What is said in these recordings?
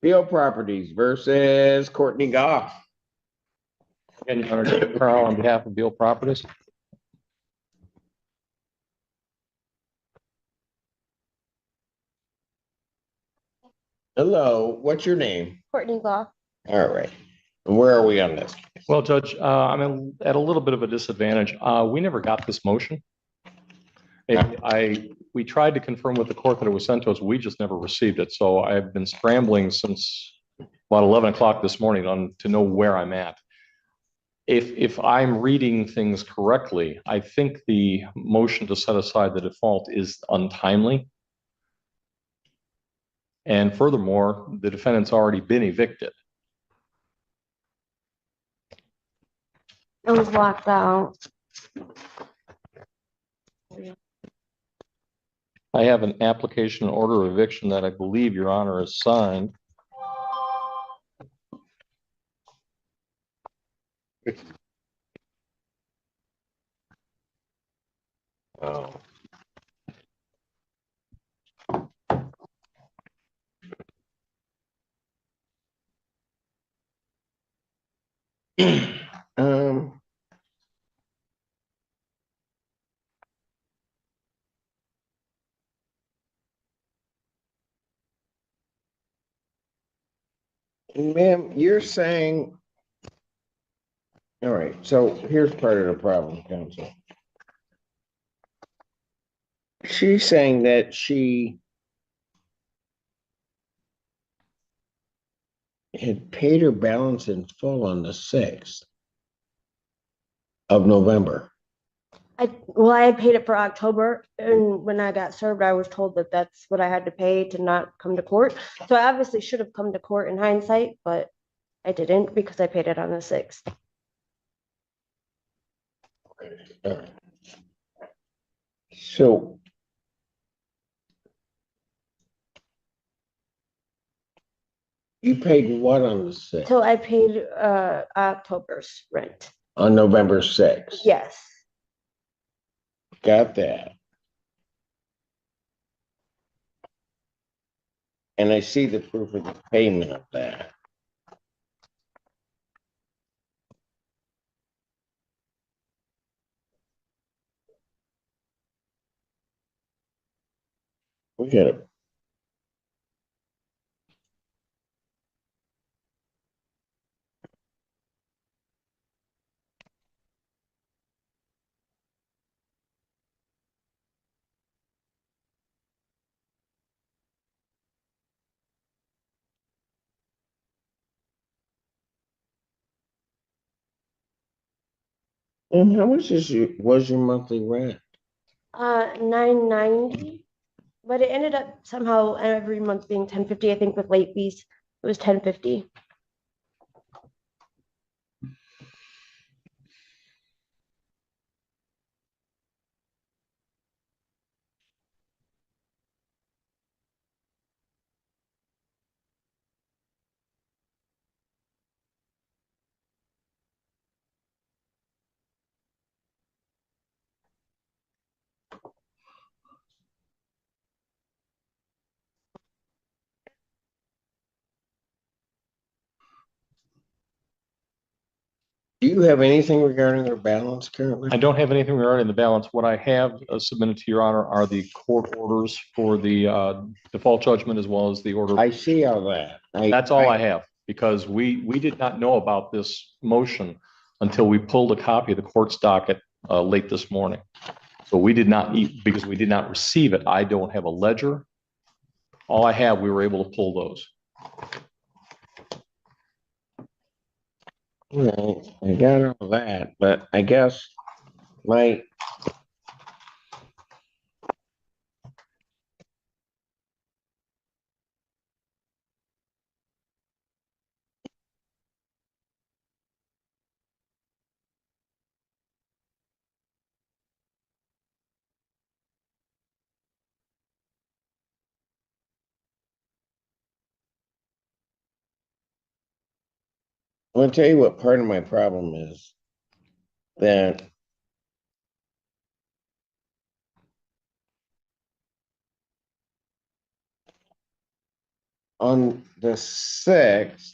Beal Properties versus Courtney Goff. And Your Honor, Jim Carl on behalf of Beal Properties. Hello, what's your name? Courtney Goff. All right. And where are we on this? Well, Judge, I'm at a little bit of a disadvantage. We never got this motion. We tried to confirm with the court that it was sent to us. We just never received it. So I've been scrambling since about 11 o'clock this morning to know where I'm at. If I'm reading things correctly, I think the motion to set aside the default is untimely. And furthermore, the defendant's already been evicted. I was locked out. I have an application order of eviction that I believe Your Honor has signed. Oh. Um, Ma'am, you're saying, all right, so here's part of the problem, counsel. She's saying that she had paid her balance in full on the 6th of November. I had paid it for October, and when I got served, I was told that that's what I had to pay to not come to court. So I obviously should have come to court in hindsight, but I didn't because I paid it on the 6th. Okay. All right. So you paid what on the 6th? So I paid October's rent. On November 6th? Yes. Got that. And I see the proof of the payment of that. We got it. And how much was your monthly rent? $9.90, but it ended up somehow every month being $10.50. I think with late fees, it was $10.50. Do you have anything regarding their balance currently? I don't have anything regarding the balance. What I have submitted to Your Honor are the court orders for the default judgment as well as the order. I see all that. That's all I have, because we did not know about this motion until we pulled a copy of the court's docket late this morning. So we did not because we did not receive it. I don't have a ledger. All I have, we were able to pull those. Right, I got all that, but I guess my I'm gonna tell you what part of my problem is. That on the 6th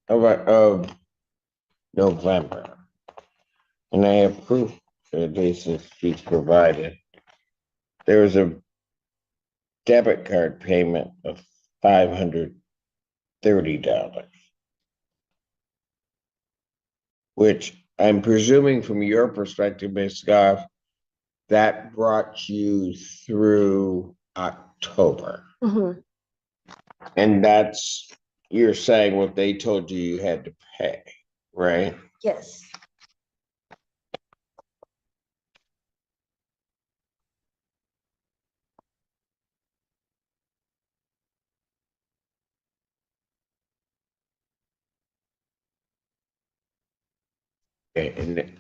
of November. And I have proof that this is she's provided. There was a debit card payment of $530, which I'm presuming from your perspective, Ms. Goff, that brought you through October. Mhm. And that's, you're saying what they told you had to pay, right? Yes. Okay, and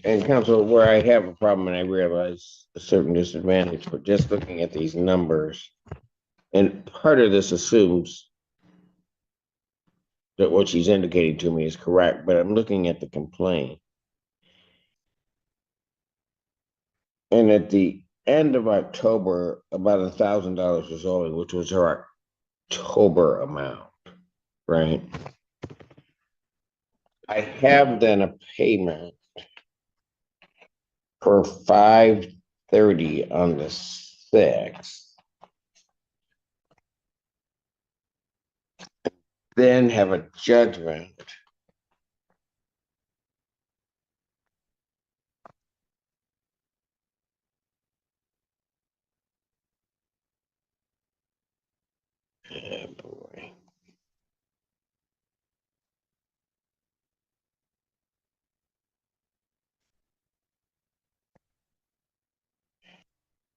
and council, where I have a problem and I realize a certain disadvantage, but just looking at these numbers, and part of this assumes that what she's indicating to me is correct, but I'm looking at the complaint. And at the end of October, about $1,000 was owing, which was her October amount, right? I have then a payment for $530 on the 6th. Then have a judgment. Oh, boy.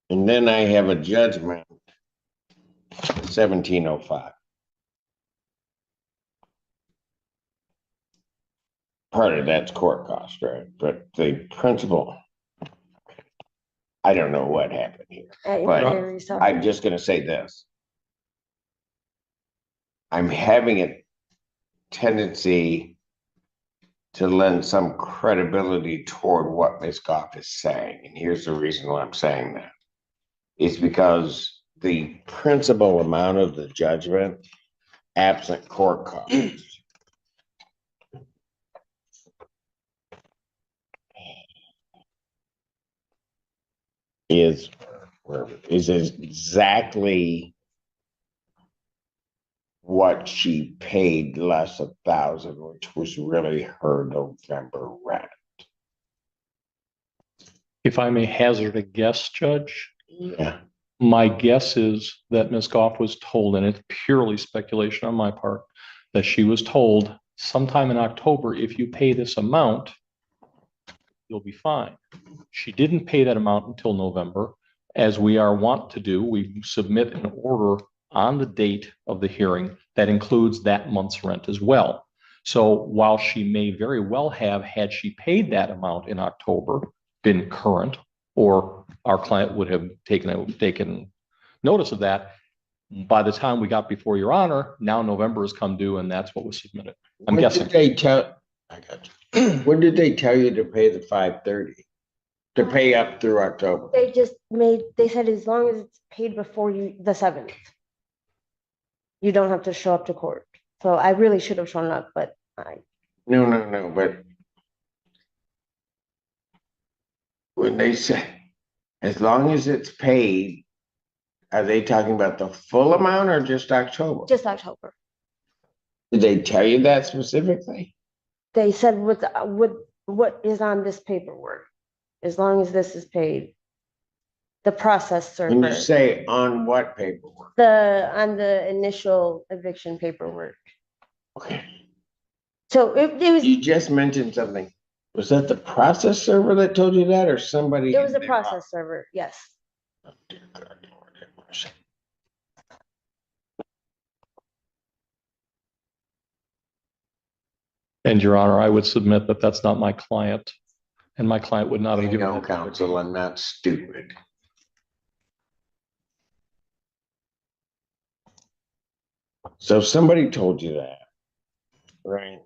And then I have a judgment, 1705. Part of that's court cost, right? But the principal, I don't know what happened here. But Very sorry. I'm just gonna say this. I'm having a tendency to lend some credibility toward what Ms. Goff is saying. And here's the reason why I'm saying that. It's because the principal amount of the judgment, absent court costs, is exactly what she paid less $1,000, which was really her November rent. If I may hazard a guess, Judge, Yeah, my guess is that Ms. Goff was told, and it's purely speculation on my part, that she was told sometime in October, if you pay this amount, you'll be fine. She didn't pay that amount until November. As we are wont to do, we submit an order on the date of the hearing that includes that month's rent as well. So while she may very well have, had she paid that amount in October, been current, or our client would have taken notice of that, by the time we got before Your Honor, now November has come due, and that's what was submitted. I'm guessing. Did they tell? I got you. When did they tell you to pay the $530? To pay up through October? They said as long as it's paid before the 7th, you don't have to show up to court. So I really should have shown up, but No, but when they say, as long as it's paid, are they talking about the full amount or just October? just October. Did they tell you that specifically? They said with what is on this paperwork, as long as this is paid, the process server. When you say on what paperwork? On the initial eviction paperwork. Okay, So it was you just mentioned something. Was that the process server that told you that, or somebody? it was a process server, yes. Oh, dear God, Lord have mercy. And Your Honor, I would submit that that's not my client, and my client would not have I given know, that. counsel, I'm not stupid. So somebody told you that, right?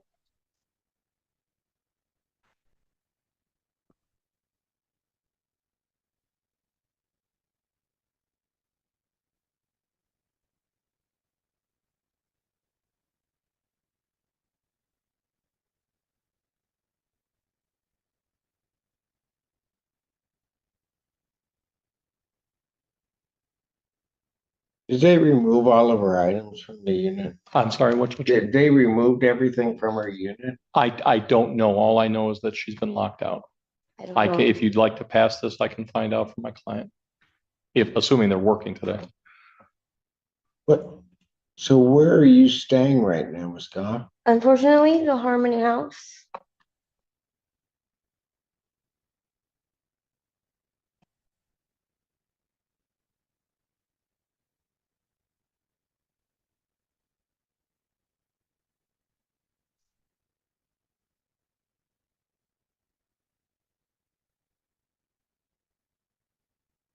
Did they remove all of her items from the unit? I'm sorry, what? Did they removed everything from her unit? I don't know. All I know is that she's been locked out. I don't know. If you'd like to pass this, I can find out from my client. Assuming they're working today. What? So where are you staying right now, Scott? Unfortunately, the Harmony House.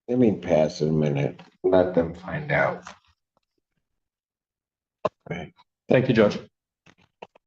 Let me pass it a minute. Let them find out. Okay. Thank you, Judge.